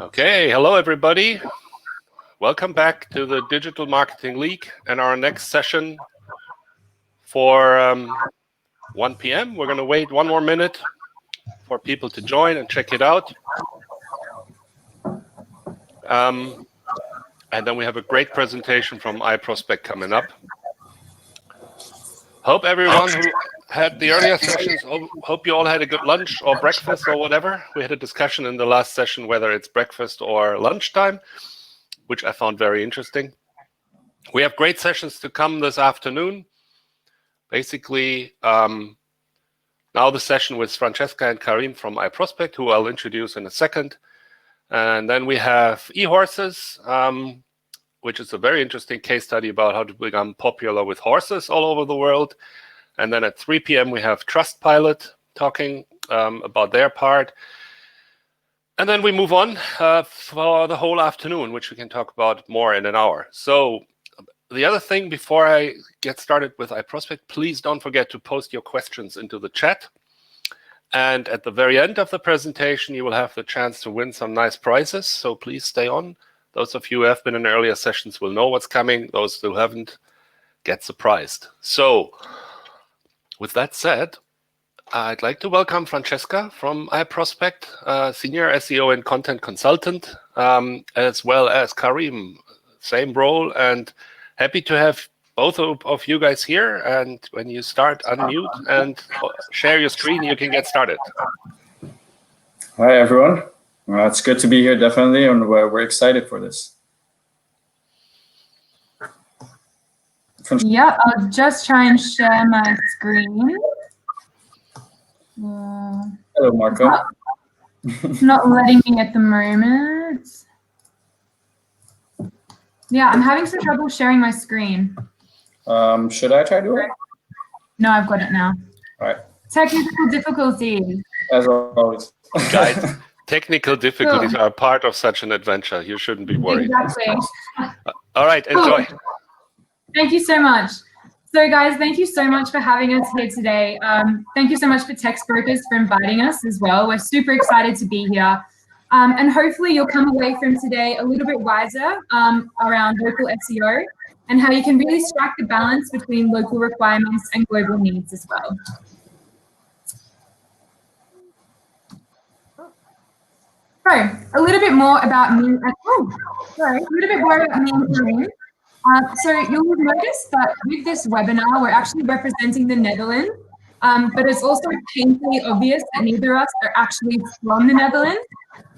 Okay, hello everybody. Welcome back to the Digital Marketing League and our next session for 1 p.m. We're going to wait 1 more minute for people to join and check it out. And then we have a great presentation from iProspect coming up. Hope everyone who had the earlier sessions, hope you all had a good lunch or breakfast or whatever. We had a discussion in the last session whether it's breakfast or lunchtime, which I found very interesting. We have great sessions to come this afternoon. Basically, now the session with Francesca and Karim from iProspect, who I'll introduce in a second. And then we have eHorses, which is a very interesting case study about how to become popular with horses all over the world. And then at 3 p.m. we have Trustpilot talking about their part. And then we move on for the whole afternoon, which we can talk about more in an hour. So the other thing before I get started with iProspect, please don't forget to post your questions into the chat. And at the very end of the presentation, you will have the chance to win some nice prizes. So please stay on. Those of you who have been in earlier sessions will know what's coming. Those who haven't, get surprised. So with that said, I'd like to welcome Francesca from iProspect, Senior SEO and Content Consultant, as well as Karim, same role, and happy to have both of you guys here. And when you start, unmute and share your screen, you can get started. Hi, everyone. It's good to be here, definitely, and we're excited for this. Yeah, I'll just try and share my screen. Hello, Marco. It's not letting me at the moment. Yeah, I'm having some trouble sharing my screen. Should I try to do it? No, I've got it now. All right. Technical difficulties. As always. Guys, technical difficulties are part of such an adventure. You shouldn't be worried. Exactly. All right, enjoy. Thank you so much. So guys, thank you so much for having us here today. Thank you so much for Textbrokers for inviting us as well. We're super excited to be here. And hopefully you'll come away from today a little bit wiser around local SEO and how you can really strike the balance between local requirements and global needs as well. So a little bit more about me. A little bit more about me and Karim. So you'll notice that with this webinar, we're actually representing the Netherlands, but it's also painfully obvious that neither of us are actually from the Netherlands.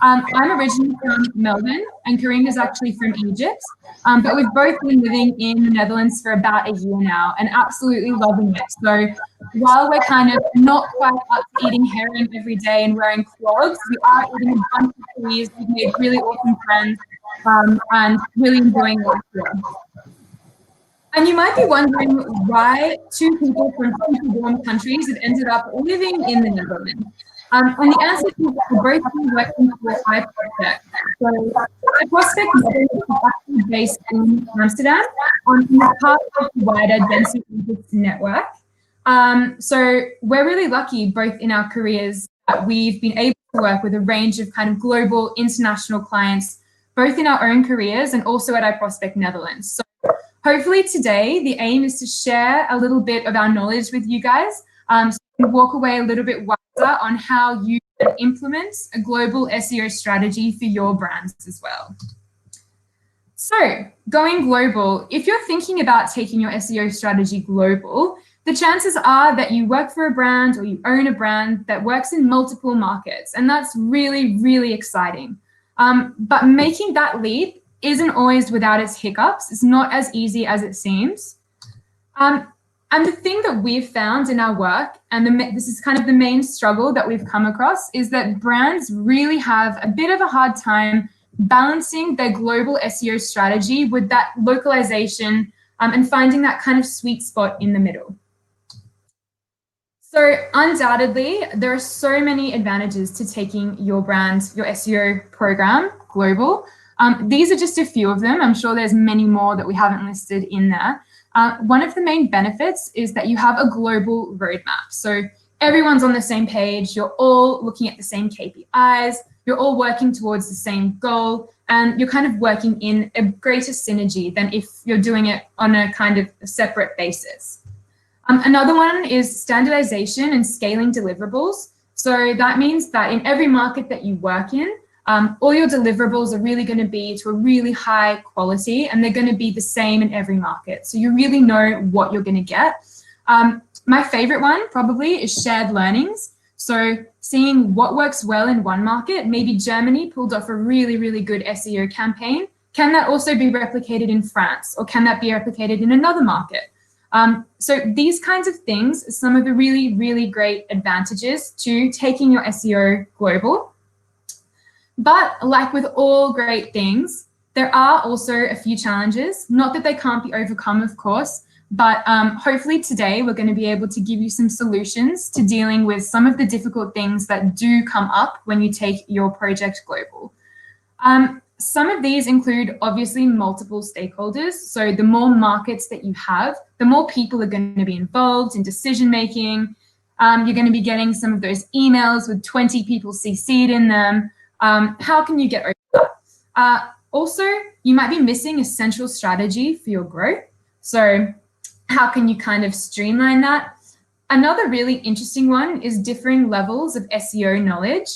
I'm originally from Melbourne, and Karim is actually from Egypt, but we've both been living in the Netherlands for about a year now and absolutely loving it. So while we're kind of not quite up to eating herring every day and wearing clogs, we are eating a bunch of trees. We've made really awesome friends and really enjoying life here. And you might be wondering why two people from two warm countries have ended up living in the Netherlands. And the answer is that we're both working for iProspect. So iProspect is actually based in Amsterdam and is part of the wider Density network. So we're really lucky both in our careers that we've been able to work with a range of kind of global international clients, both in our own careers and also at iProspect Netherlands. So hopefully today, the aim is to share a little bit of our knowledge with you guys, so you can walk away a little bit wiser on how you can implement a global SEO strategy for your brands as well. So going global, if you're thinking about taking your SEO strategy global, the chances are that you work for a brand or you own a brand that works in multiple markets, and that's really, really exciting. But making that leap isn't always without its hiccups. It's not as easy as it seems. And the thing that we've found in our work, and this is kind of the main struggle that we've come across, is that brands really have a bit of a hard time balancing their global SEO strategy with that localization and finding that kind of sweet spot in the middle. So undoubtedly, there are so many advantages to taking your brand, your SEO program global. These are just a few of them. I'm sure there's many more that we haven't listed in there. One of the main benefits is that you have a global roadmap. So everyone's on the same page. You're all looking at the same KPIs. you're all working towards the same goal, and you're kind of working in a greater synergy than if you're doing it on a kind of separate basis. Another one is standardization and scaling deliverables. So that means that in every market that you work in, all your deliverables are really going to be to a really high quality, and they're going to be the same in every market. So you really know what you're going to get. My favorite one probably is shared learnings. So seeing what works well in one market, maybe Germany pulled off a really, really good SEO campaign. Can that also be replicated in France, or can that be replicated in another market? So these kinds of things are some of the really, really great advantages to taking your SEO global. But like with all great things, there are also a few challenges, not that they can't be overcome, of course, but hopefully today we're going to be able to give you some solutions to dealing with some of the difficult things that do come up when you take your project global. Some of these include obviously multiple stakeholders. So the more markets that you have, the more people are going to be involved in decision making. You're going to be getting some of those emails with 20 people CC'd in them. How can you get over that? Also, you might be missing a central strategy for your growth. So how can you kind of streamline that? Another really interesting one is differing levels of SEO knowledge.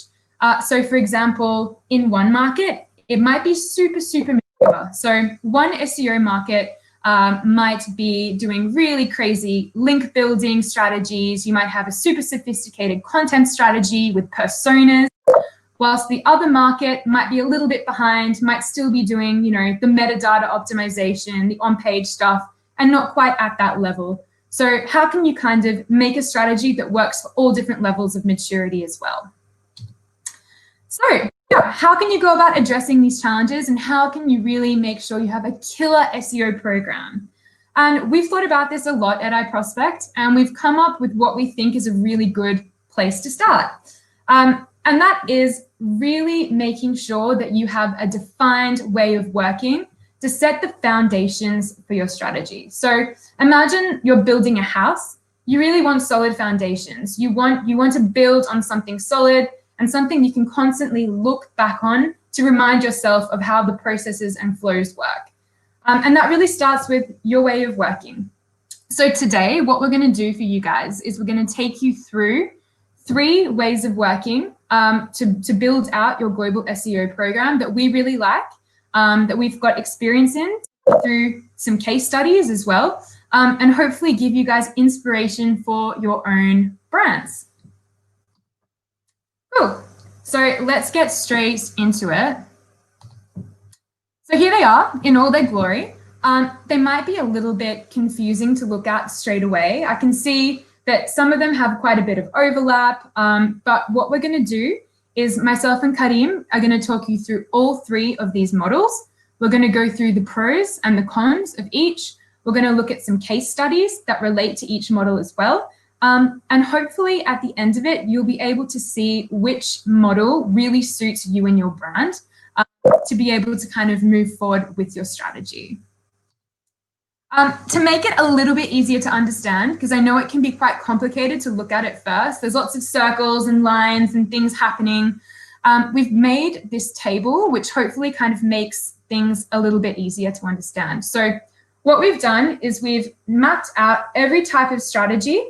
So for example, in one market, it might be super, super mature. So one SEO market might be doing really crazy link building strategies. You might have a super sophisticated content strategy with personas, whilst the other market might be a little bit behind, might still be doing, you know, the metadata optimization, the on-page stuff, and not quite at that level. So how can you kind of make a strategy that works for all different levels of maturity as well? So yeah, how can you go about addressing these challenges, and how can you really make sure you have a killer SEO program? And we've thought about this a lot at iProspect, and we've come up with what we think is a really good place to start. And that is really making sure that you have a defined way of working to set the foundations for your strategy. So imagine you're building a house. You really want solid foundations. You want to build on something solid and something you can constantly look back on to remind yourself of how the processes and flows work. And that really starts with your way of working. So today, what we're going to do for you guys is we're going to take you through 3 ways of working to build out your global SEO program that we really like, that we've got experience in through some case studies as well, and hopefully give you guys inspiration for your own brands. Cool. So let's get straight into it. So here they are in all their glory. They might be a little bit confusing to look at straight away. I can see that some of them have quite a bit of overlap, but what we're going to do is myself and Karim are going to talk you through all 3 of these models. We're going to go through the pros and the cons of each. We're going to look at some case studies that relate to each model as well. And hopefully at the end of it, you'll be able to see which model really suits you and your brand to be able to kind of move forward with your strategy. To make it a little bit easier to understand, because I know it can be quite complicated to look at it first, there's lots of circles and lines and things happening. We've made this table, which hopefully kind of makes things a little bit easier to understand. So what we've done is we've mapped out every type of strategy.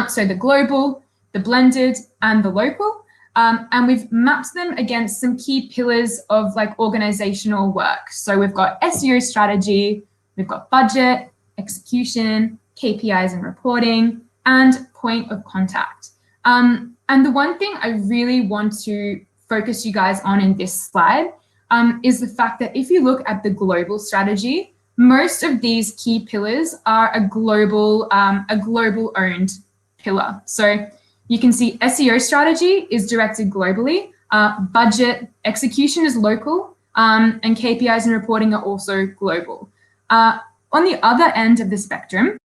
So the global, the blended, and the local. And we've mapped them against some key pillars of like organizational work. So we've got SEO strategy, we've got budget, execution, KPIs and reporting, and point of contact. And the one thing I really want to focus you guys on in this slide is the fact that if you look at the global strategy, most of these key pillars are a global owned pillar. So you can see SEO strategy is directed globally, budget execution is local, and KPIs and reporting are also global. On the other end of the spectrum,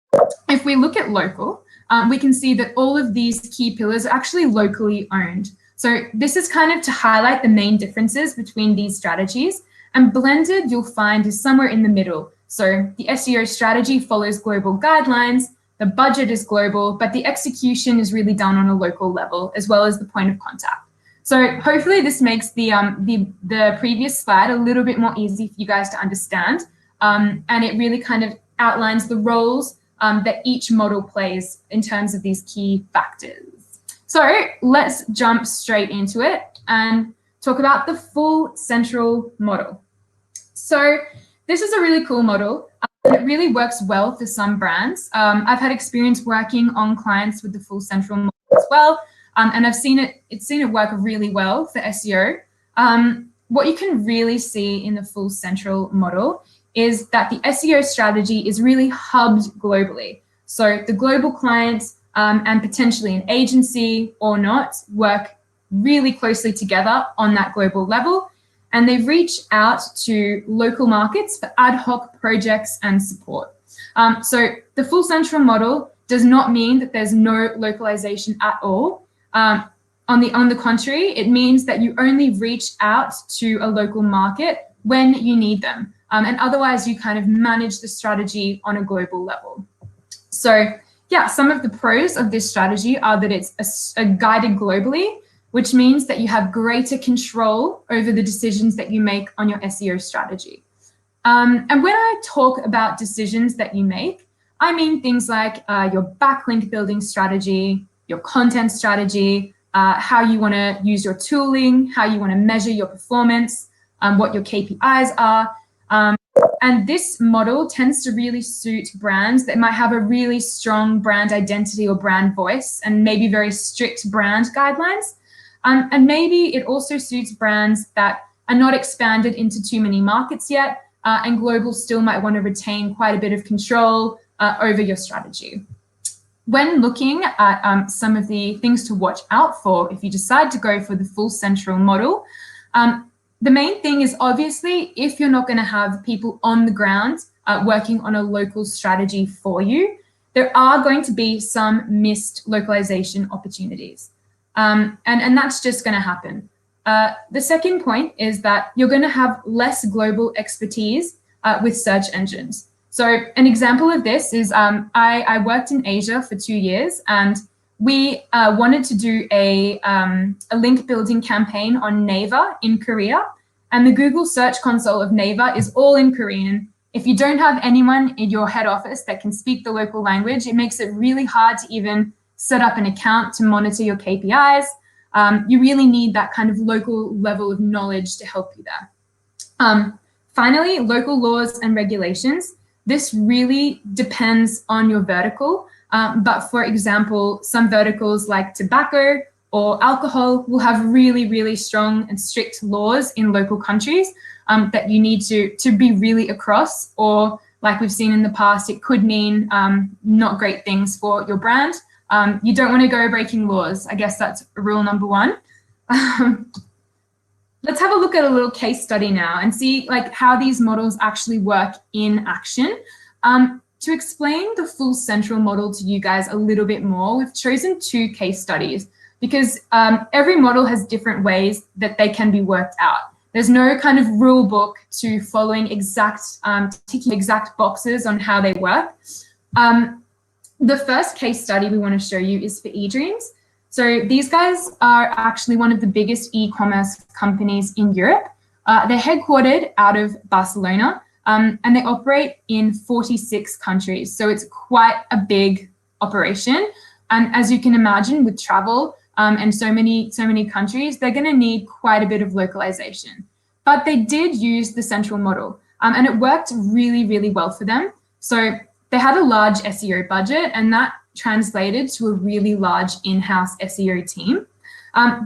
if we look at local, we can see that all of these key pillars are actually locally owned. So this is kind of to highlight the main differences between these strategies, and blended you'll find is somewhere in the middle. So the SEO strategy follows global guidelines, the budget is global, but the execution is really done on a local level, as well as the point of contact. So hopefully this makes the previous slide a little bit more easy for you guys to understand. And it really kind of outlines the roles that each model plays in terms of these key factors. So let's jump straight into it and talk about the full central model. So this is a really cool model. It really works well for some brands. I've had experience working on clients with the full central model as well. And I've seen it work really well for SEO. What you can really see in the full central model is that the SEO strategy is really hubbed globally. So the global clients and potentially an agency or not work really closely together on that global level. And they reach out to local markets for ad hoc projects and support. So the full central model does not mean that there's no localization at all. On the contrary, it means that you only reach out to a local market when you need them. And otherwise you kind of manage the strategy on a global level. So yeah, some of the pros of this strategy are that it's guided globally, which means that you have greater control over the decisions that you make on your SEO strategy. And when I talk about decisions that you make, I mean things like your backlink building strategy, your content strategy, how you want to use your tooling, how you want to measure your performance, what your KPIs are. And this model tends to really suit brands that might have a really strong brand identity or brand voice and maybe very strict brand guidelines. And maybe it also suits brands that are not expanded into too many markets yet, and global still might want to retain quite a bit of control over your strategy. When looking at some of the things to watch out for if you decide to go for the full central model, the main thing is obviously if you're not going to have people on the ground working on a local strategy for you, there are going to be some missed localization opportunities. And that's just going to happen. The second point is that you're going to have less global expertise with search engines. So an example of this is I worked in Asia for 2 years, and we wanted to do a link building campaign on Naver in Korea, and the Google Search Console of Naver is all in Korean. If you don't have anyone in your head office that can speak the local language, it makes it really hard to even set up an account to monitor your KPIs. You really need that kind of local level of knowledge to help you there. Finally, local laws and regulations. This really depends on your vertical. But for example, some verticals like tobacco or alcohol will have really, really strong and strict laws in local countries that you need to be really across, or like we've seen in the past, it could mean not great things for your brand. You don't want to go breaking laws. I guess that's rule number one. Let's have a look at a little case study now and see like how these models actually work in action. To explain the full central model to you guys a little bit more, we've chosen 2 case studies because every model has different ways that they can be worked out. There's no kind of rule book to following ticking exact boxes on how they work. The first case study we want to show you is for eDreams. So these guys are actually one of the biggest e-commerce companies in Europe. They're headquartered out of Barcelona, and they operate in 46 countries. So it's quite a big operation. And as you can imagine, with travel and so many countries, they're going to need quite a bit of localization. But they did use the central model, and it worked really, really well for them. So they had a large SEO budget, and that translated to a really large in-house SEO team.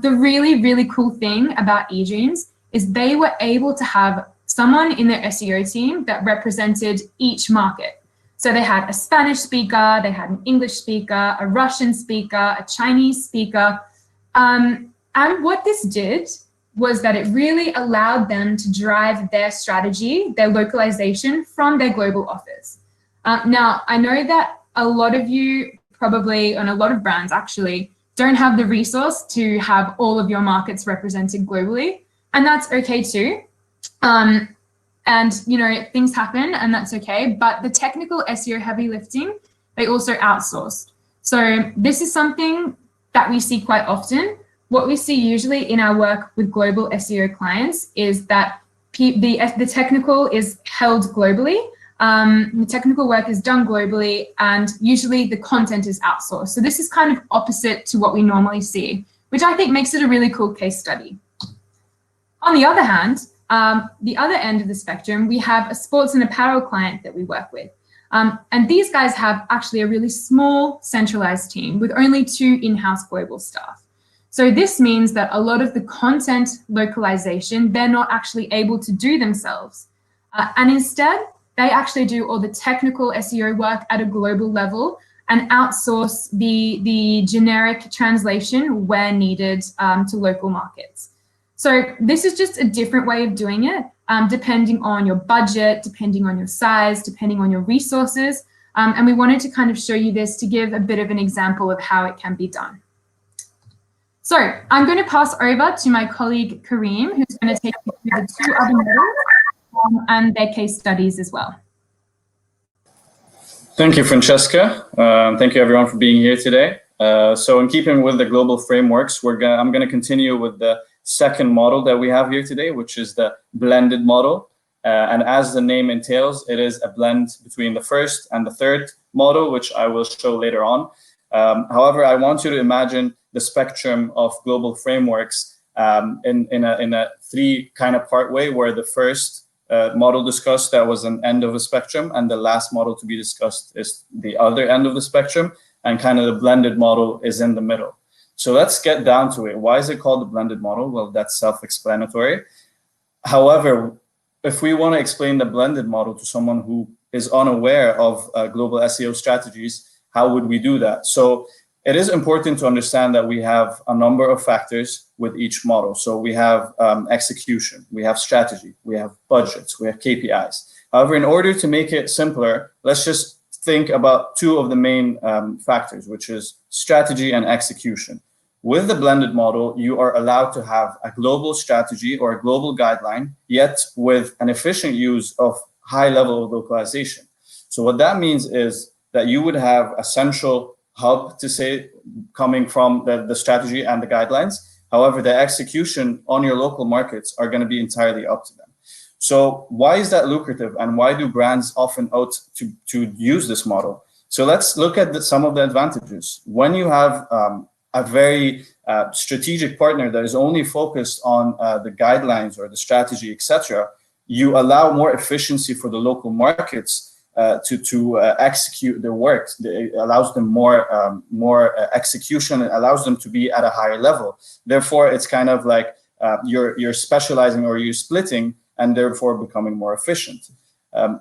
The really, really cool thing about eDreams is they were able to have someone in their SEO team that represented each market. So they had a Spanish speaker, they had an English speaker, a Russian speaker, a Chinese speaker. And what this did was that it really allowed them to drive their strategy, their localization from their global office. Now, I know that a lot of you probably, and a lot of brands actually, don't have the resource to have all of your markets represented globally, and that's okay too. And you know, things happen and that's okay, but the technical SEO heavy lifting, they also outsourced. So this is something that we see quite often. what we see usually in our work with global SEO clients is that the technical is held globally. The technical work is done globally, and usually the content is outsourced. So this is kind of opposite to what we normally see, which I think makes it a really cool case study. On the other hand, the other end of the spectrum, we have a sports and apparel client that we work with. And these guys have actually a really small centralized team with only 2 in-house global staff. So this means that a lot of the content localization, they're not actually able to do themselves. And instead, they actually do all the technical SEO work at a global level and outsource the generic translation where needed to local markets. So this is just a different way of doing it, depending on your budget, depending on your size, depending on your resources. And we wanted to kind of show you this to give a bit of an example of how it can be done. So I'm going to pass over to my colleague Karim, who's going to take you through the 2 other models and their case studies as well. Thank you, Francesca. Thank you, everyone, for being here today. So in keeping with the global frameworks, I'm going to continue with the second model that we have here today, which is the blended model. And as the name entails, it is a blend between the first and the third model, which I will show later on. However, I want you to imagine the spectrum of global frameworks in a 3 kind of part way, where the first model discussed, that was an end of the spectrum, and the last model to be discussed is the other end of the spectrum, and kind of the blended model is in the middle. So let's get down to it. Why is it called the blended model? Well, that's self-explanatory. However, if we want to explain the blended model to someone who is unaware of global SEO strategies, how would we do that? So it is important to understand that we have a number of factors with each model. So we have execution, we have strategy, we have budgets, we have KPIs. However, in order to make it simpler, let's just think about 2 of the main factors, which is strategy and execution. With the blended model, you are allowed to have a global strategy or a global guideline, yet with an efficient use of high level of localization. So what that means is that you would have a central hub, to say, coming from the strategy and the guidelines. However, the execution on your local markets are going to be entirely up to them. So why is that lucrative, and why do brands often opt to use this model? So let's look at some of the advantages. When you have a very strategic partner that is only focused on the guidelines or the strategy, etc., you allow more efficiency for the local markets to execute their work. It allows them more execution. It allows them to be at a higher level. Therefore, it's kind of like you're specializing, or you're splitting, and therefore becoming more efficient.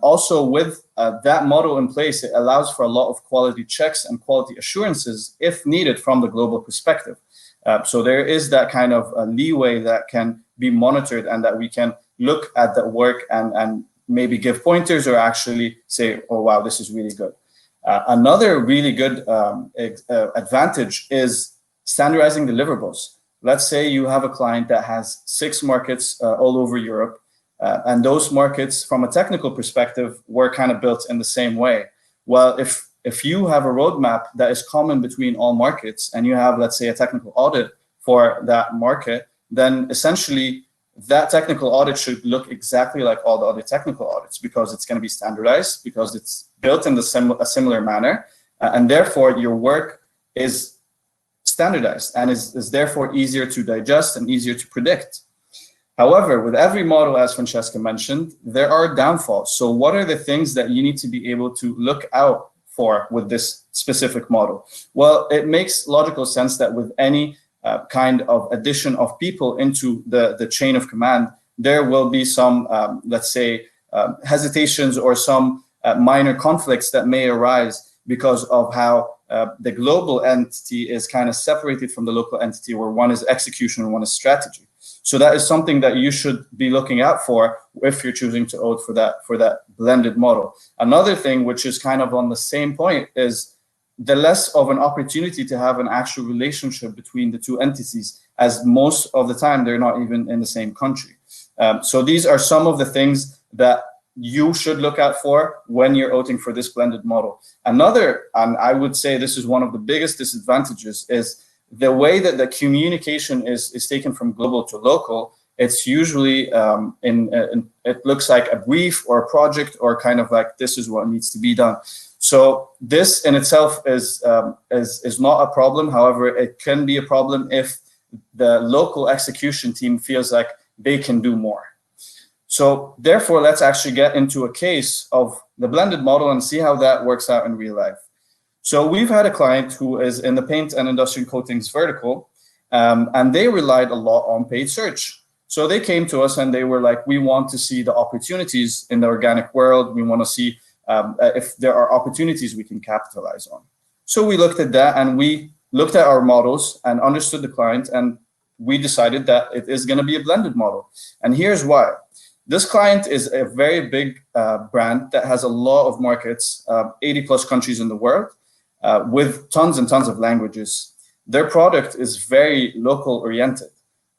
Also, with that model in place, it allows for a lot of quality checks and quality assurances if needed from the global perspective. So there is that kind of leeway that can be monitored, and that we can look at the work and maybe give pointers, or actually say, oh, wow, this is really good. Another really good advantage is standardizing deliverables. Let's say you have a client that has 6 markets all over Europe, and those markets, from a technical perspective, were kind of built in the same way. Well, if you have a roadmap that is common between all markets, and you have, let's say, a technical audit for that market, then essentially that technical audit should look exactly like all the other technical audits, because it's going to be standardized, because it's built in a similar manner, and therefore your work is standardized and is therefore easier to digest and easier to predict. However, with every model, as Francesca mentioned, there are downfalls. So what are the things that you need to be able to look out for with this specific model? Well, it makes logical sense that with any kind of addition of people into the chain of command, there will be some, let's say, hesitations or some minor conflicts that may arise because of how the global entity is kind of separated from the local entity, where one is execution and one is strategy. So that is something that you should be looking out for if you're choosing to opt for that blended model. Another thing, which is kind of on the same point, is the less of an opportunity to have an actual relationship between the 2 entities, as most of the time they're not even in the same country. So these are some of the things that you should look out for when you're opting for this blended model. Another, and I would say this is one of the biggest disadvantages, is the way that the communication is taken from global to local, it's usually it looks like a brief or a project, or kind of like, this is what needs to be done. So this in itself is not a problem. However, it can be a problem if the local execution team feels like they can do more. So therefore, let's actually get into a case of the blended model and see how that works out in real life. So we've had a client who is in the paint and industrial coatings vertical, and they relied a lot on paid search. So they came to us and they were like, we want to see the opportunities in the organic world. We want to see if there are opportunities we can capitalize on. So we looked at that, and we looked at our models and understood the client, and we decided that it is going to be a blended model. And here's why. This client is a very big brand that has a lot of markets, 80 plus countries in the world, with tons and tons of languages. Their product is very local oriented.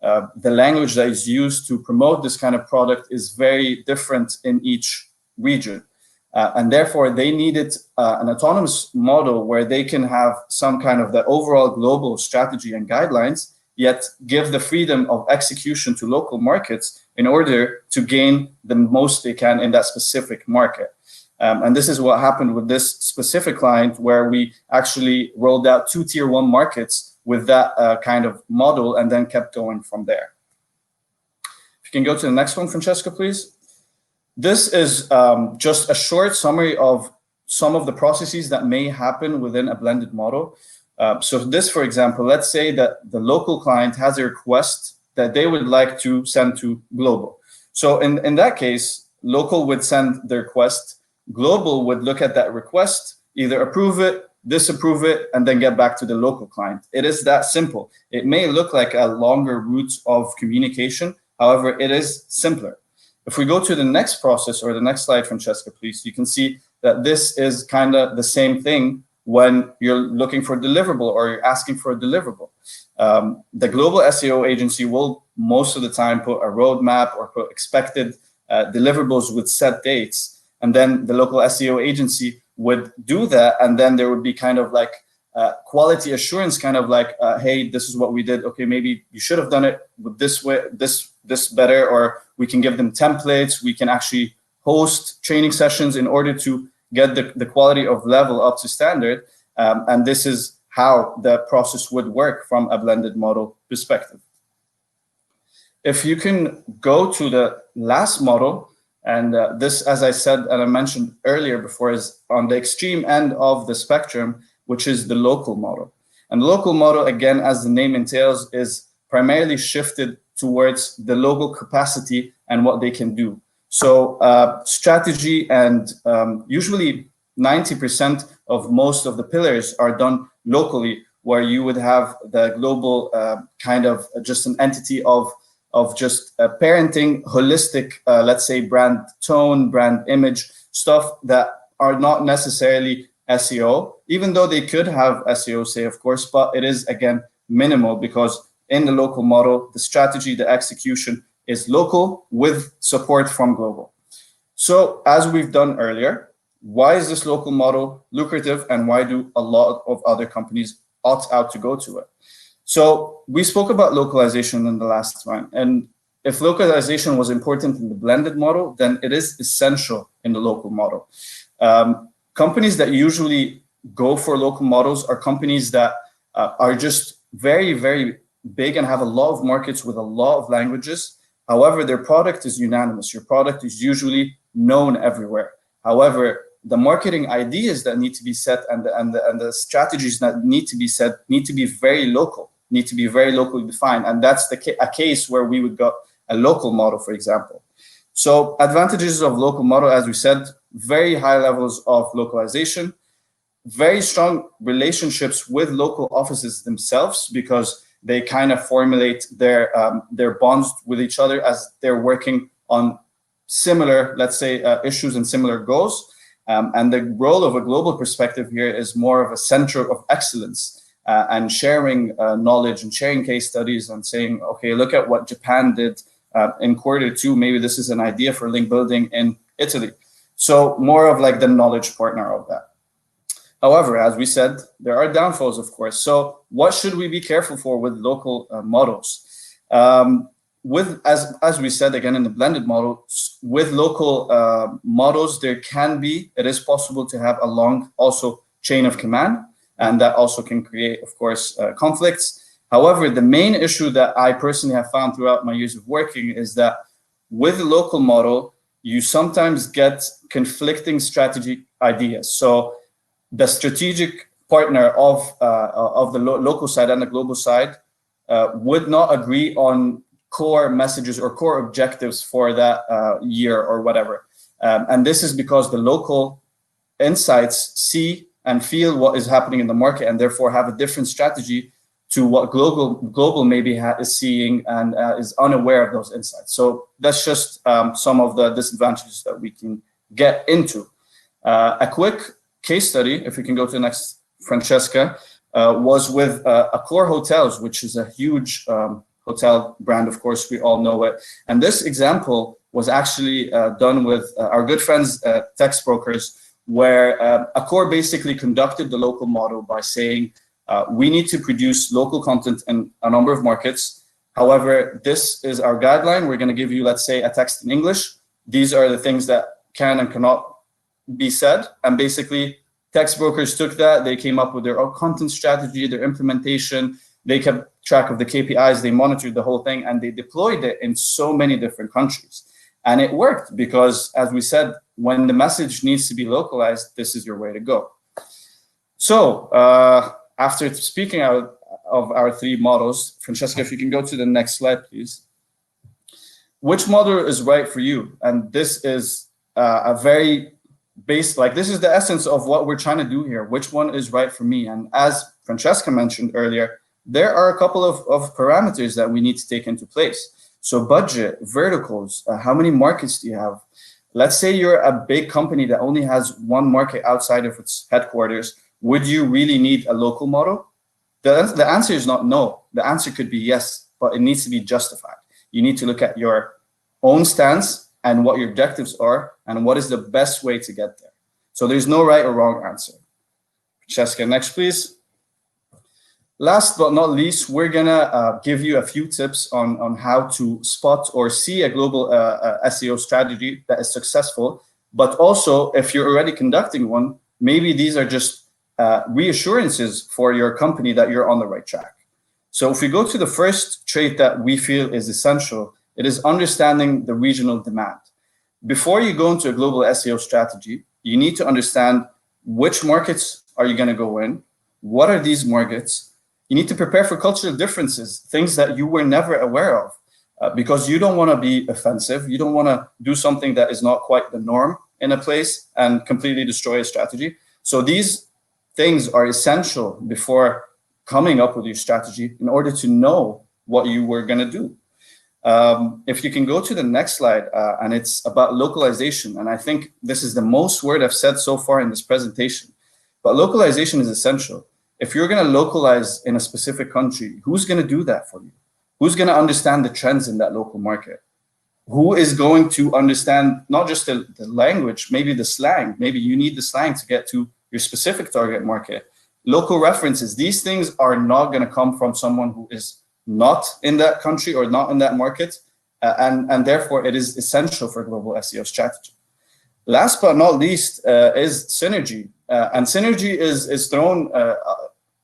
The language that is used to promote this kind of product is very different in each region. And therefore, they needed an autonomous model where they can have some kind of the overall global strategy and guidelines, yet give the freedom of execution to local markets in order to gain the most they can in that specific market. And this is what happened with this specific client, where we actually rolled out 2 tier 1 markets with that kind of model, and then kept going from there. If you can go to the next one, Francesca, please. This is just a short summary of some of the processes that may happen within a blended model. So this, for example, let's say that the local client has a request that they would like to send to global. So in that case, local would send the request, global would look at that request, either approve it, disapprove it, and then get back to the local client. It is that simple. It may look like a longer route of communication. However, it is simpler. If we go to the next process, or the next slide, Francesca, please, you can see that this is kind of the same thing when you're looking for a deliverable or you're asking for a deliverable. The global SEO agency will most of the time put a roadmap or put expected deliverables with set dates. And then the local SEO agency would do that. And then there would be kind of like quality assurance, kind of like, hey, this is what we did. Okay, maybe you should have done it with this way, this better, or we can give them templates. We can actually host training sessions in order to get the quality of level up to standard. And this is how the process would work from a blended model perspective. If you can go to the last model, and this, as I said, and I mentioned earlier before, is on the extreme end of the spectrum, which is the local model. And the local model, again, as the name entails, is primarily shifted towards the local capacity and what they can do. So strategy and usually 90% of most of the pillars are done locally, where you would have the global kind of just an entity of just parenting holistic, let's say, brand tone, brand image, stuff that are not necessarily SEO, even though they could have SEO say, of course, but it is, again, minimal, because in the local model, the strategy, the execution is local with support from global. So as we've done earlier, why is this local model lucrative, and why do a lot of other companies opt out to go to it? So we spoke about localization in the last one. And if localization was important in the blended model, then it is essential in the local model. Companies that usually go for local models are companies that are just very, very big and have a lot of markets with a lot of languages. However, their product is unanimous. Your product is usually known everywhere. However, the marketing ideas that need to be set and the strategies that need to be set need to be very local, need to be very locally defined. And that's a case where we would go a local model, for example. So advantages of local model, as we said, very high levels of localization, very strong relationships with local offices themselves, because they kind of formulate their bonds with each other as they're working on similar, let's say, issues and similar goals. And the role of a global perspective here is more of a center of excellence and sharing knowledge and sharing case studies and saying, okay, look at what Japan did in Q2. Maybe this is an idea for link building in Italy. So more of like the knowledge partner of that. However, as we said, there are downfalls, of course. So what should we be careful for with local models? As we said, again, in the blended model, with local models, it is possible to have a long also chain of command, and that also can create, of course, conflicts. However, the main issue that I personally have found throughout my years of working is that with the local model, you sometimes get conflicting strategy ideas. So the strategic partner of the local side and the global side would not agree on core messages or core objectives for that year or whatever. And this is because the local insights see and feel what is happening in the market, and therefore have a different strategy to what global maybe is seeing and is unaware of those insights. So that's just some of the disadvantages that we can get into. A quick case study, if we can go to the next, Francesca, was with Accor Hotels, which is a huge hotel brand, of course, we all know it. And this example was actually done with our good friends at Textbrokers, where Accor basically conducted the local model by saying, we need to produce local content in a number of markets. However, this is our guideline. We're going to give you, let's say, a text in English. These are the things that can and cannot be said. And basically, Textbrokers took that. They came up with their own content strategy, their implementation. They kept track of the KPIs. They monitored the whole thing, and they deployed it in so many different countries. And it worked because, as we said, when the message needs to be localized, this is your way to go. So after speaking out of our three models, Francesca, if you can go to the next slide, please. Which model is right for you? And this is a very base, like this is the essence of what we're trying to do here. Which one is right for me? And as Francesca mentioned earlier, there are a couple of parameters that we need to take into place. So budget, verticals, how many markets do you have? Let's say you're a big company that only has one market outside of its headquarters. Would you really need a local model? The answer is not no. The answer could be yes, but it needs to be justified. You need to look at your own stance and what your objectives are and what is the best way to get there. So there's no right or wrong answer. Francesca, next, please. Last but not least, we're gonna give you a few tips on how to spot or see a global SEO strategy that is successful. But also, if you're already conducting one, maybe these are just reassurances for your company that you're on the right track. So if we go to the first trait that we feel is essential, it is understanding the regional demand. Before you go into a global SEO strategy, you need to understand which markets are you gonna go in, what are these markets. You need to prepare for cultural differences, things that you were never aware of, because you don't want to be offensive. You don't want to do something that is not quite the norm in a place and completely destroy a strategy. So these things are essential before coming up with your strategy in order to know what you were going to do. If you can go to the next slide, and it's about localization. And I think this is the most word I've said so far in this presentation, but localization is essential. If you're going to localize in a specific country, who's going to do that for you? Who's going to understand the trends in that local market? Who is going to understand not just the language, maybe the slang? Maybe you need the slang to get to your specific target market. Local references, these things are not going to come from someone who is not in that country or not in that market. And therefore, it is essential for global SEO strategy. Last but not least is synergy. And synergy is thrown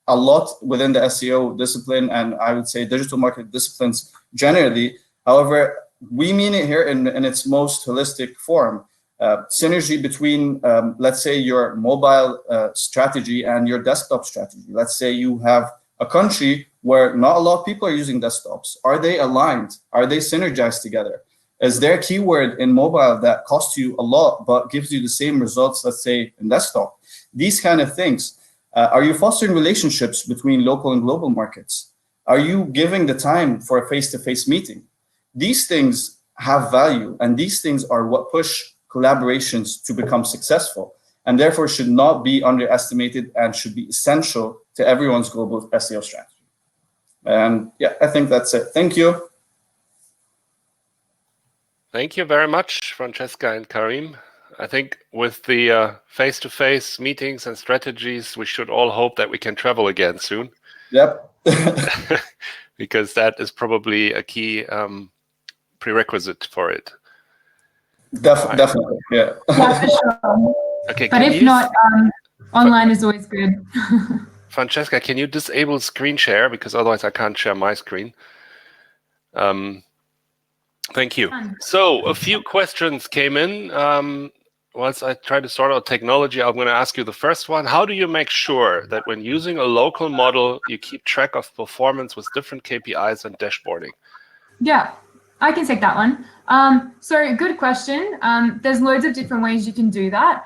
a lot within the SEO discipline, and I would say digital marketing disciplines generally. However, we mean it here in its most holistic form. Synergy between, let's say, your mobile strategy and your desktop strategy. Let's say you have a country where not a lot of people are using desktops. Are they aligned? Are they synergized together? Is there a keyword in mobile that costs you a lot but gives you the same results, let's say, in desktop? These kind of things. Are you fostering relationships between local and global markets? Are you giving the time for a face-to-face meeting? These things have value, and these things are what push collaborations to become successful, and therefore should not be underestimated and should be essential to everyone's global SEO strategy. And yeah, I think that's it. Thank you. Thank you very much, Francesca and Karim. I think with the face-to-face meetings and strategies, we should all hope that we can travel again soon. Yep. Because that is probably a key prerequisite for it. Definitely, yeah. Yeah, for sure. Okay, But if not, online is always good. Francesca, can you disable screen share? Because otherwise I can't share my screen. Thank you. So a few questions came in. Once I try to sort out technology, I'm going to ask you the first one. How do you make sure that when using a local model, you keep track of performance with different KPIs and dashboarding? Yeah, I can take that one. So good question. There's loads of different ways you can do that.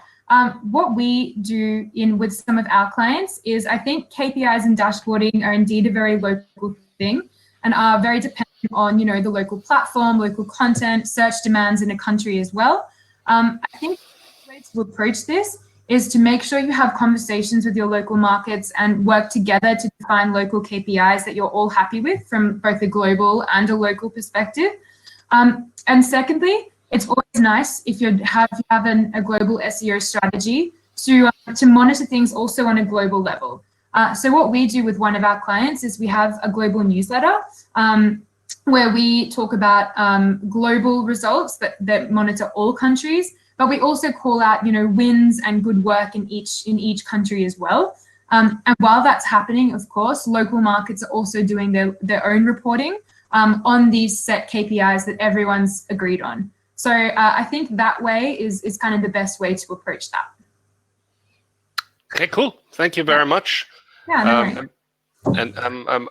What we do with some of our clients is, I think KPIs and dashboarding are indeed a very local thing and are very dependent on, the local platform, local content, search demands in a country as well. I think the way to approach this is to make sure you have conversations with your local markets and work together to define local KPIs that you're all happy with from both a global and a local perspective. And secondly, it's always nice if you have a global SEO strategy to monitor things also on a global level. So what we do with one of our clients is we have a global newsletter where we talk about global results that monitor all countries, but we also call out wins and good work in each country as well. And while that's happening, of course, local markets are also doing their own reporting on these set KPIs that everyone's agreed on. So I think that way is kind of the best way to approach that. Okay, cool. Thank you very much. Yeah, no worries. And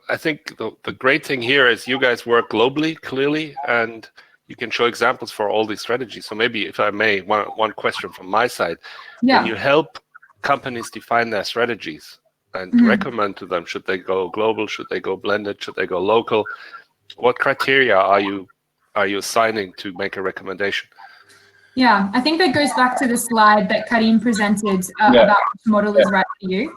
I think the great thing here is you guys work globally, clearly, and you can show examples for all these strategies. So maybe, if I may, one question from my side. Yeah. When you help companies define their strategies and recommend to them, should they go global, should they go blended, should they go local, what criteria are you assigning to make a recommendation? Yeah, I think that goes back to the slide that Karim presented about which model is right for you.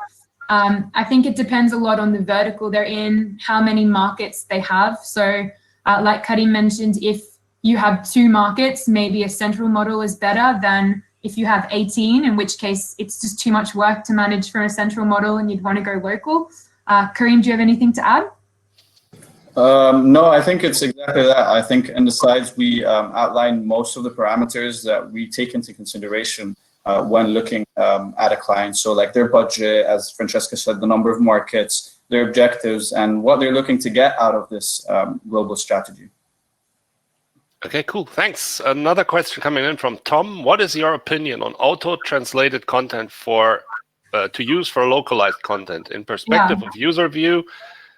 I think it depends a lot on the vertical they're in, how many markets they have. So like Karim mentioned, if you have 2 markets, maybe a central model is better than if you have 18, in which case it's just too much work to manage from a central model and you'd want to go local. Karim, do you have anything to add? No, I think it's exactly that. I think in the slides, we outline most of the parameters that we take into consideration when looking at a client. So like their budget, as Francesca said, the number of markets, their objectives, and what they're looking to get out of this global strategy. Okay, cool. Thanks. Another question coming in from Tom. What is your opinion on auto-translated content to use for localized content in perspective of user view?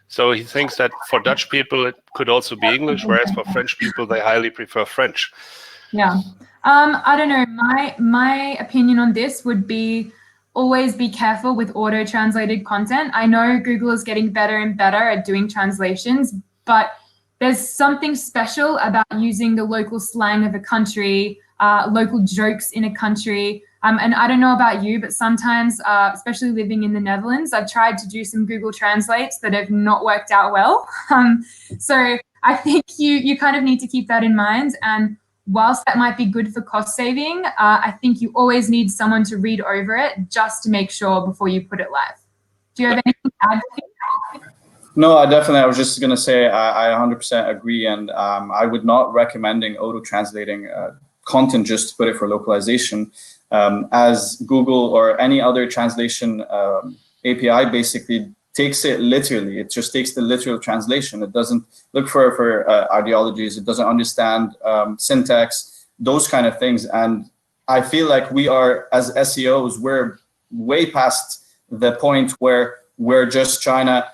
So he thinks that for Dutch people, it could also be English, whereas for French people, they highly prefer French. Yeah. I don't know. My opinion on this would be always be careful with auto-translated content. I know Google is getting better and better at doing translations, but there's something special about using the local slang of a country, local jokes in a country. And I don't know about you, but sometimes, especially living in the Netherlands, I've tried to do some Google Translates that have not worked out well. So I think you kind of need to keep that in mind. And whilst that might be good for cost saving, I think you always need someone to read over it just to make sure before you put it live. Do you have anything to add? No, I was just going to say I 100% agree. And I would not recommending auto-translating content just to put it for localization. As Google or any other translation API basically takes it literally. It just takes the literal translation. It doesn't look for ideologies. It doesn't understand syntax, those kind of things. And I feel like we are, as SEOs, we're way past the point where we're just trying to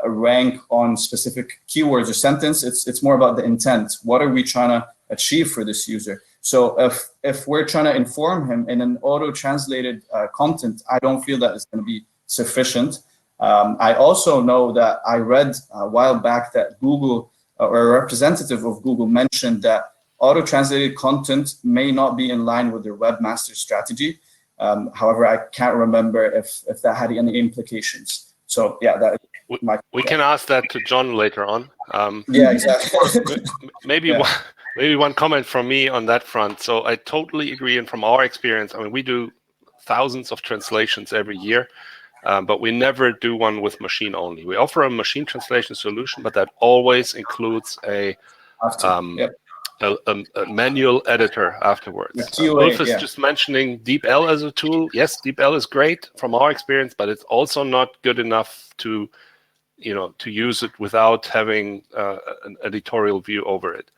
rank on specific keywords or sentence. It's more about the intent. What are we trying to achieve for this user? So if we're trying to inform him in an auto-translated content, I don't feel that it's going to be sufficient. I also know that I read a while back that Google or a representative of Google mentioned that auto-translated content may not be in line with their webmaster strategy. However, I can't remember if that had any implications. So yeah, we can ask that to John later on. Yeah, exactly. Maybe Maybe one comment from me on that front. So I totally agree, and from our experience, I mean, we do thousands of translations every year, but we never do one with machine only. We offer a machine translation solution, but that always includes a manual editor afterwards. Ulf is just mentioning DeepL as a tool. Yes, DeepL is great from our experience, but it's also not good enough to, to use it without having an editorial view over it.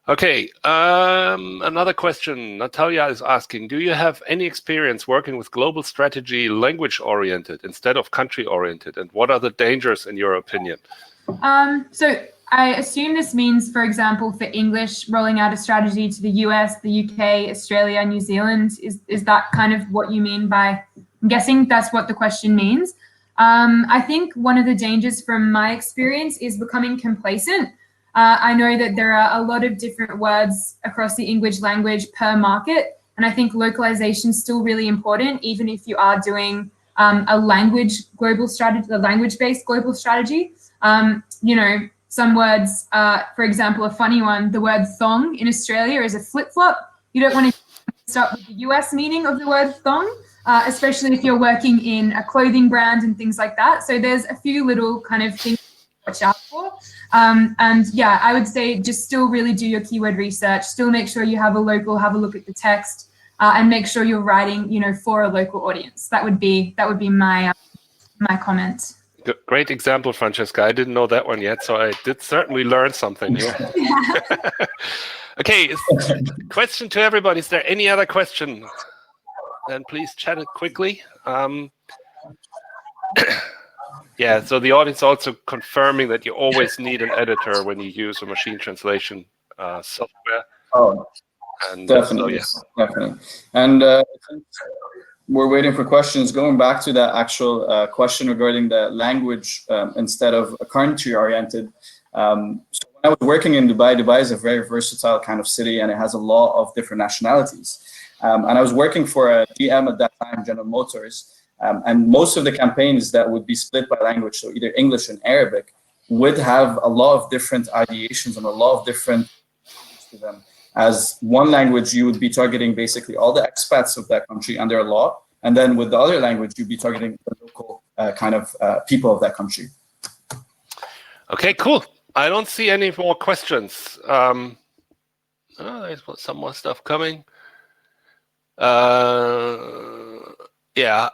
Okay, another question. Natalia is asking, do you have any experience working with global strategy language-oriented instead of country-oriented? And what are the dangers in your opinion? So I assume this means, for example, for English, rolling out a strategy to the US, the UK, Australia, New Zealand. Is that kind of what you mean by, I'm guessing that's what the question means. I think one of the dangers from my experience is becoming complacent. I know that there are a lot of different words across the English language per market, and I think localization is still really important, even if you are doing a language global strategy, a language-based global strategy. Some words, for example, a funny one, the word thong in Australia is a flip-flop. You don't want to start with the US meaning of the word thong, especially if you're working in a clothing brand and things like that. So there's a few little kind of things to watch out for. And yeah, I would say just still really do your keyword research, still make sure you have a local, have a look at the text, and make sure you're writing, for a local audience. That would be my my comment. Great example, Francesca. I didn't know that one yet, so I did certainly learn something here. Okay, question to everybody. Is there any other question? Then please chat it quickly. Yeah, so the audience also confirming that you always need an editor when you use a machine translation software. Oh, and, definitely, definitely. And we're waiting for questions. Going back to that actual question regarding the language instead of a country-oriented. So when I was working in Dubai, Dubai is a very versatile kind of city, and it has a lot of different nationalities. And I was working for a GM at that time, General Motors. And most of the campaigns that would be split by language, so either English and Arabic, would have a lot of different ideations and a lot of different to them. As one language, you would be targeting basically all the expats of that country and their law. And then with the other language, you'd be targeting the local kind of people of that country. Okay, cool. I don't see any more questions. There's some more stuff coming. Yeah,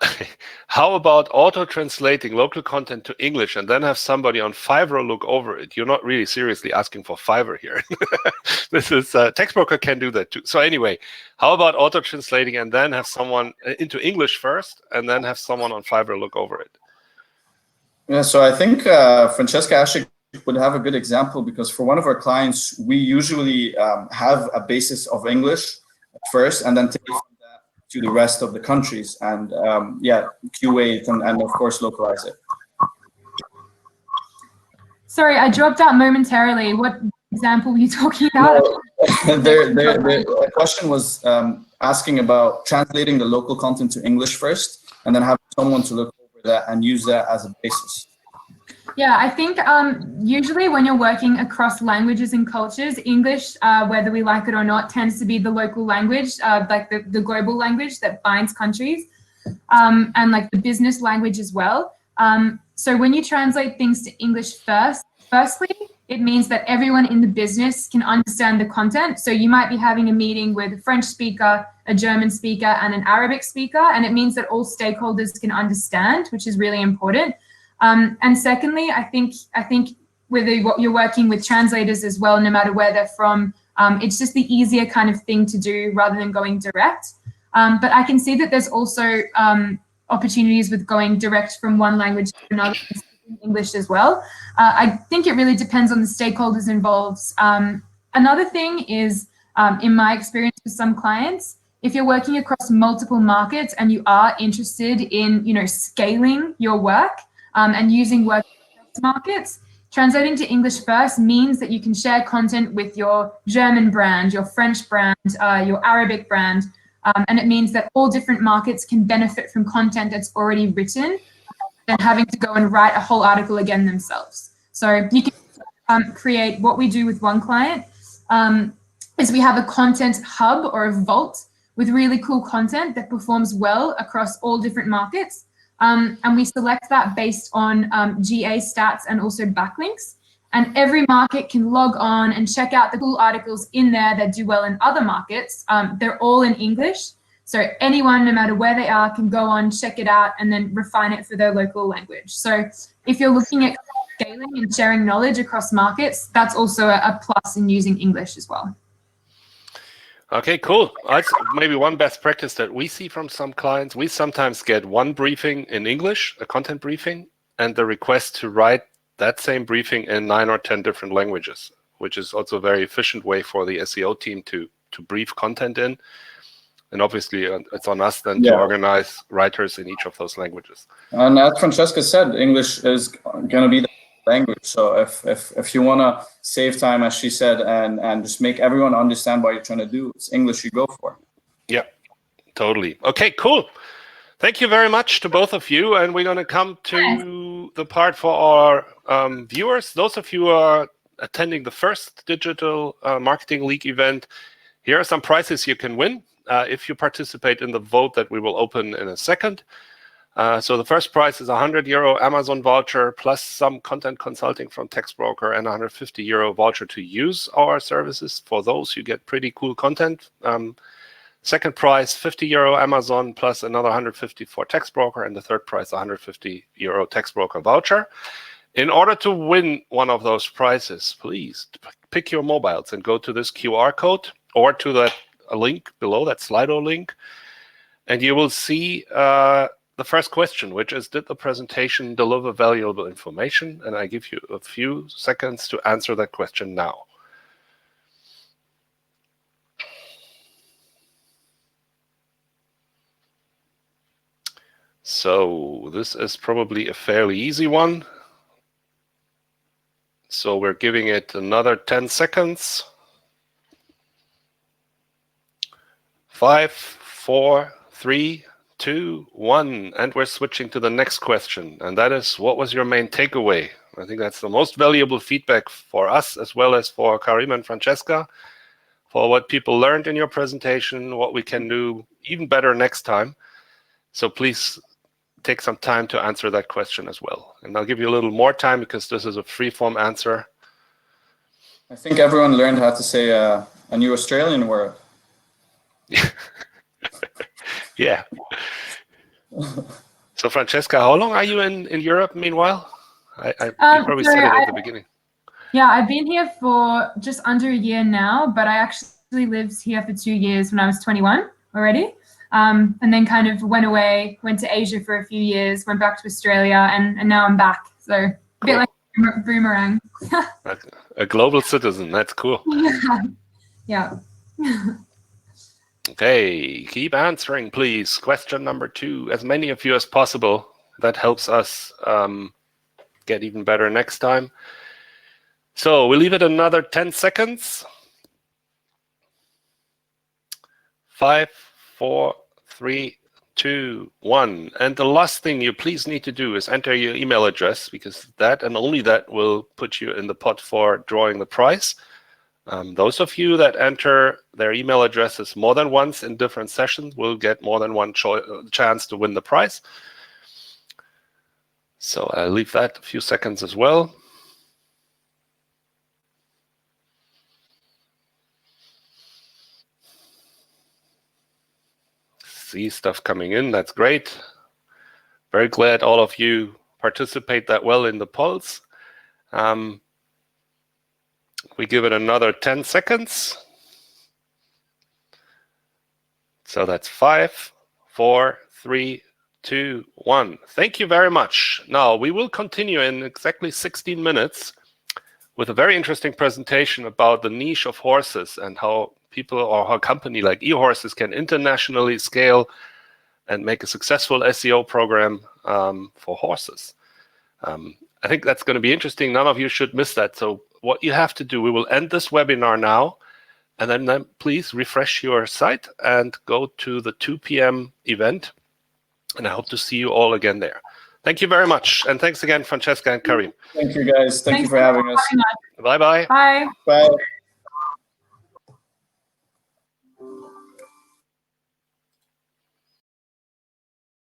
how about auto-translating local content to English and then have somebody on Fiverr look over it? You're not really seriously asking for Fiverr here. This is, Textbroker can do that too. So anyway, how about auto-translating and then have someone into English first and then have someone on Fiverr look over it? Yeah, so I think Francesca actually would have a good example, because for one of our clients, we usually have a basis of English first and then take it from that to the rest of the countries, and yeah, QA it and of course localize it. Sorry, I dropped out momentarily. What example were you talking about? No, the question was asking about translating the local content to English first and then having someone to look over that and use that as a basis. Yeah, I think usually when you're working across languages and cultures, English, whether we like it or not, tends to be the local language, like the global language that binds countries, and like the business language as well. So when you translate things to English firstly, it means that everyone in the business can understand the content. So you might be having a meeting with a French speaker, a German speaker, and an Arabic speaker, and it means that all stakeholders can understand, which is really important. And secondly, I think whether you're working with translators as well, no matter where they're from, it's just the easier kind of thing to do rather than going direct. But I can see that there's also opportunities with going direct from one language to another, English as well. I think it really depends on the stakeholders involved. Another thing is, in my experience with some clients, if you're working across multiple markets and you are interested in, scaling your work, and using work markets, translating to English first means that you can share content with your German brand, your French brand, your Arabic brand, and it means that all different markets can benefit from content that's already written than having to go and write a whole article again themselves. So you can create what we do with one client, is we have a content hub or a vault with really cool content that performs well across all different markets. And we select that based on GA stats and also backlinks. And every market can log on and check out the cool articles in there that do well in other markets. They're all in English. So anyone, no matter where they are, can go on, check it out, and then refine it for their local language. So if you're looking at scaling and sharing knowledge across markets, that's also a plus in using English as well. Okay, cool. That's maybe one best practice that we see from some clients. We sometimes get one briefing in English, a content briefing, and the request to write that same briefing in 9 or 10 different languages, which is also a very efficient way for the SEO team to brief content in. And obviously, it's on us then to organize writers in each of those languages. And as Francesca said, English is going to be the language. So if you want to save time, as she said, and just make everyone understand what you're trying to do, it's English you go for. Yeah, totally. Okay, cool. Thank you very much to both of you. And we're going to come to the part for our viewers. Those of you who are attending the first Digital Marketing League event, here are some prizes you can win if you participate in the vote that we will open in a second. So the first prize is a €100 Amazon voucher plus some content consulting from Textbroker and a €150 voucher to use our services. For those, you get pretty cool content. Second prize, €50 Amazon plus another 150 for Textbroker, and the third prize, €150 Textbroker voucher. In order to win one of those prizes, please pick your mobiles and go to this QR code or to that link below, that Slido link, and you will see the first question, which is, did the presentation deliver valuable information? And I give you a few seconds to answer that question now. So this is probably a fairly easy one. So we're giving it another 10 seconds. 5, 4, 3, 2, 1, and we're switching to the next question, and that is, what was your main takeaway? I think that's the most valuable feedback for us as well as for Karim and Francesca, for what people learned in your presentation, what we can do even better next time. So please take some time to answer that question as well. And I'll give you a little more time because this is a free-form answer. I think everyone learned how to say a new Australian word. Yeah. So Francesca, how long are you in Europe meanwhile? You probably said it at the beginning. Yeah, I've been here for just under a year now, but I actually lived here for 2 years when I was 21 already. And then kind of went away, went to Asia for a few years, went back to Australia, and now I'm back. So a bit like a boomerang. A global citizen, that's cool. Yeah. Okay, keep answering, please. Question number 2, as many of you as possible. That helps us get even better next time. So we'll leave it another 10 seconds. 5, 4, 3, 2, 1. And the last thing you please need to do is enter your email address, because that and only that will put you in the pot for drawing the prize. Those of you that enter their email addresses more than once in different sessions will get more than one chance to win the prize. So I'll leave that a few seconds as well. See stuff coming in, that's great. Very glad all of you participate that well in the polls. We give it another 10 seconds. So that's 5, 4, 3, 2, 1. Thank you very much. Now we will continue in exactly 16 minutes with a very interesting presentation about the niche of horses and how people or how a company like eHorses can internationally scale and make a successful SEO program for horses. I think that's going to be interesting. None of you should miss that. So what you have to do, we will end this webinar now, and then please refresh your site and go to the 2 p.m. event. And I hope to see you all again there. Thank you very much. And thanks again, Francesca and Karim. Thank you, guys. Thank you for having us. Bye-bye. Bye. Bye.